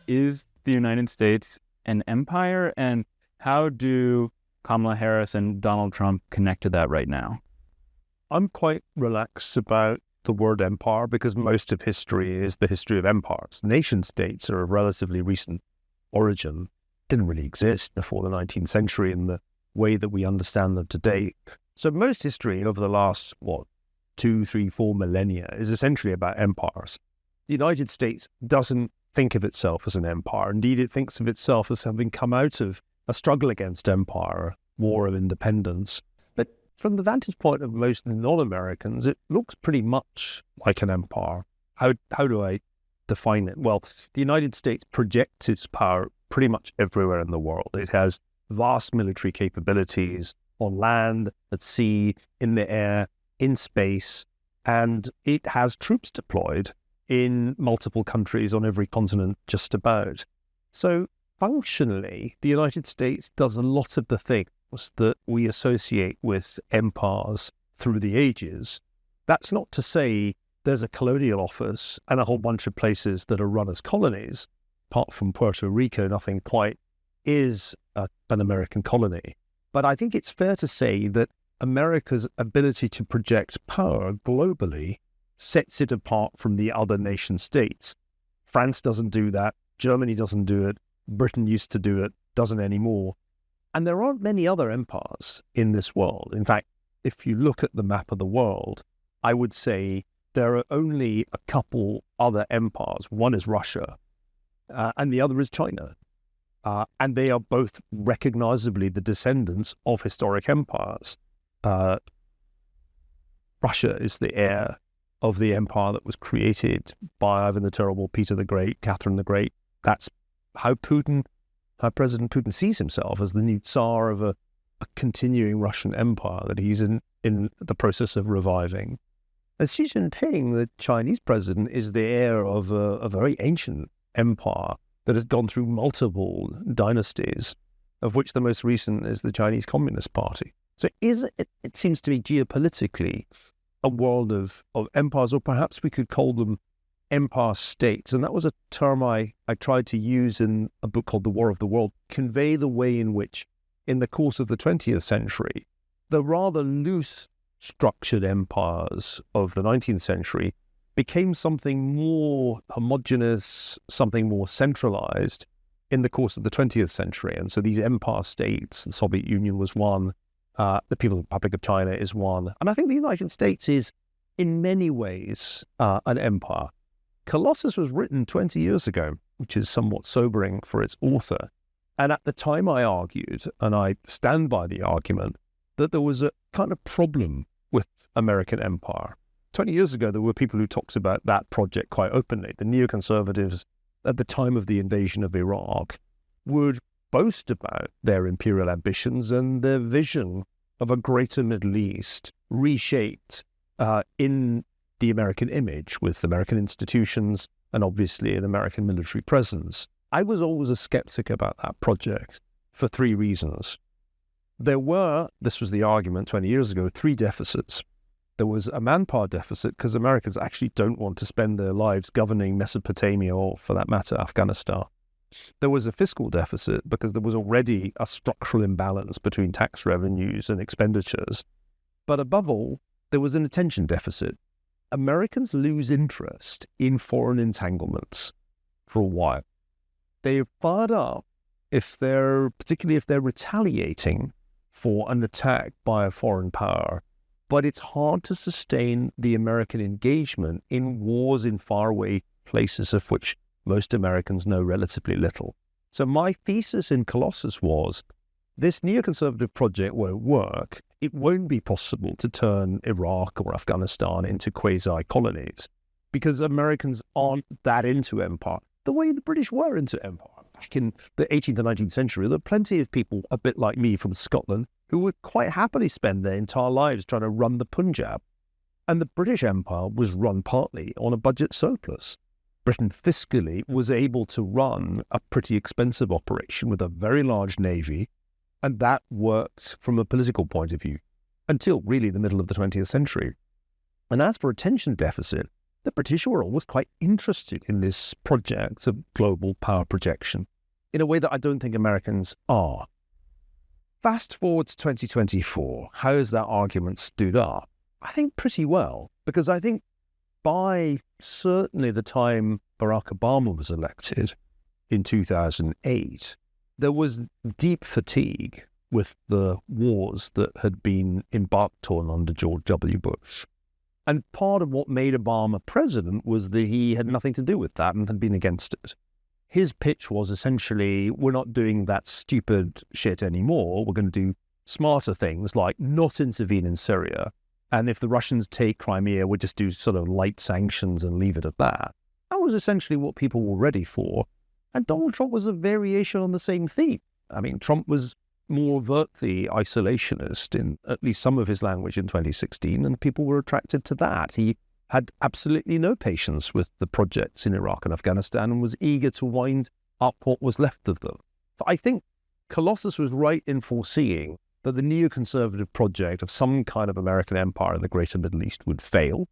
Is the United States an empire? And how do Kamala Harris and Donald Trump connect to that right now? I'm quite relaxed about the word empire because most of history is the history of empires. Nation states are of relatively recent origin, didn't really exist before the 19th century in the way that we understand them today. So most history over the last, 2, 3, 4 millennia is essentially about empires. The United States doesn't think of itself as an empire. Indeed, it thinks of itself as having come out of a struggle against empire, war of independence. But from the vantage point of most non-Americans, it looks pretty much like an empire. How do I define it? Well, the United States projects its power pretty much everywhere in the world. It has vast military capabilities on land, at sea, in the air, in space, and it has troops deployed in multiple countries on every continent just about. So functionally, the United States does a lot of the things that we associate with empires through the ages. That's not to say there's a colonial office and a whole bunch of places that are run as colonies. Apart from Puerto Rico, nothing quite is an American colony. But I think it's fair to say that America's ability to project power globally sets it apart from the other nation states. France doesn't do that. Germany doesn't do it. Britain used to do it, doesn't anymore. And there aren't many other empires in this world. In fact, if you look at the map of the world, I would say there are only a couple other empires. One is Russia, and the other is China. And they are both recognizably the descendants of historic empires. Russia is the heir of the empire that was created by Ivan the Terrible, Peter the Great, Catherine the Great. That's how President Putin sees himself, as the new Tsar of a continuing Russian empire that he's in the process of reviving. And Xi Jinping, the Chinese president, is the heir of a very ancient empire that has gone through multiple dynasties, of which the most recent is the Chinese Communist Party. So it seems to me geopolitically a world of empires, or perhaps we could call them empire states. And that was a term I tried to use in a book called The War of the World, convey the way in which, in the course of the 20th century, the rather loose structured empires of the 19th century became something more homogeneous, something more centralized in the course of the 20th century. And so these empire states, the Soviet Union was one, the People's Republic of China is one. And I think the United States is, in many ways, an empire. Colossus was written 20 years ago, which is somewhat sobering for its author. And at the time I argued, and I stand by the argument, that there was a kind of problem with American empire. 20 years ago, there were people who talked about that project quite openly. The neoconservatives, at the time of the invasion of Iraq, would boast about their imperial ambitions and their vision of a greater Middle East reshaped in the American image, with American institutions and obviously an American military presence. I was always a skeptic about that project for 3 reasons. There were, this was the argument 20 years ago, 3 deficits. There was a manpower deficit because Americans actually don't want to spend their lives governing Mesopotamia or, for that matter, Afghanistan. There was a fiscal deficit because there was already a structural imbalance between tax revenues and expenditures. But above all, there was an attention deficit. Americans lose interest in foreign entanglements for a while. They are fired up particularly if they're retaliating for an attack by a foreign power. But it's hard to sustain the American engagement in wars in faraway places of which most Americans know relatively little. So my thesis in Colossus was, this neoconservative project won't work. It won't be possible to turn Iraq or Afghanistan into quasi-colonies because Americans aren't that into empire the way the British were into empire. Back in the 18th and 19th century, there were plenty of people a bit like me from Scotland who would quite happily spend their entire lives trying to run the Punjab. And the British Empire was run partly on a budget surplus. Britain fiscally was able to run a pretty expensive operation with a very large navy, and that worked from a political point of view until really the middle of the 20th century. And as for attention deficit, the British were always quite interested in this project of global power projection in a way that I don't think Americans are. Fast forward to 2024, how has that argument stood up? I think pretty well, because I think by certainly the time Barack Obama was elected in 2008, there was deep fatigue with the wars that had been embarked on under George W. Bush. And part of what made Obama president was that he had nothing to do with that and had been against it. His pitch was essentially, we're not doing that stupid shit anymore. We're going to do smarter things like not intervene in Syria. And if the Russians take Crimea, we'll just do sort of light sanctions and leave it at that. That was essentially what people were ready for. And Donald Trump was a variation on the same theme. I mean, Trump was more overtly isolationist in at least some of his language in 2016, and people were attracted to that. He had absolutely no patience with the projects in Iraq and Afghanistan and was eager to wind up what was left of them. So I think Colossus was right in foreseeing that the neoconservative project of some kind of American empire in the greater Middle East would fail,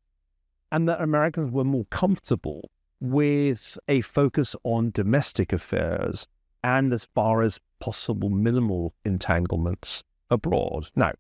and that Americans were more comfortable with a focus on domestic affairs and, as far as possible, minimal entanglements abroad. Now,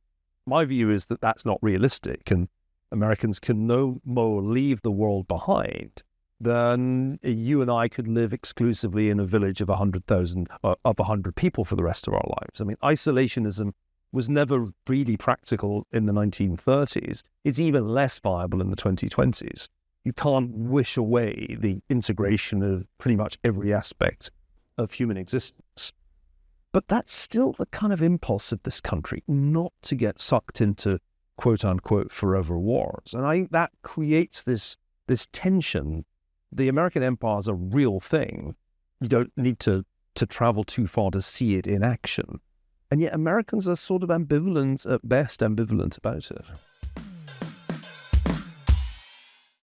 my view is that that's not realistic, and Americans can no more leave the world behind than you and I could live exclusively in a village of 100,000 of 100 people for the rest of our lives. I mean, isolationism was never really practical in the 1930s. It's even less viable in the 2020s. You can't wish away the integration of pretty much every aspect of human existence. But that's still the kind of impulse of this country, not to get sucked into quote-unquote forever wars. And I think that creates this tension. The American empire is a real thing. You don't need to travel too far to see it in action. And yet Americans are sort of ambivalent, at best ambivalent about it.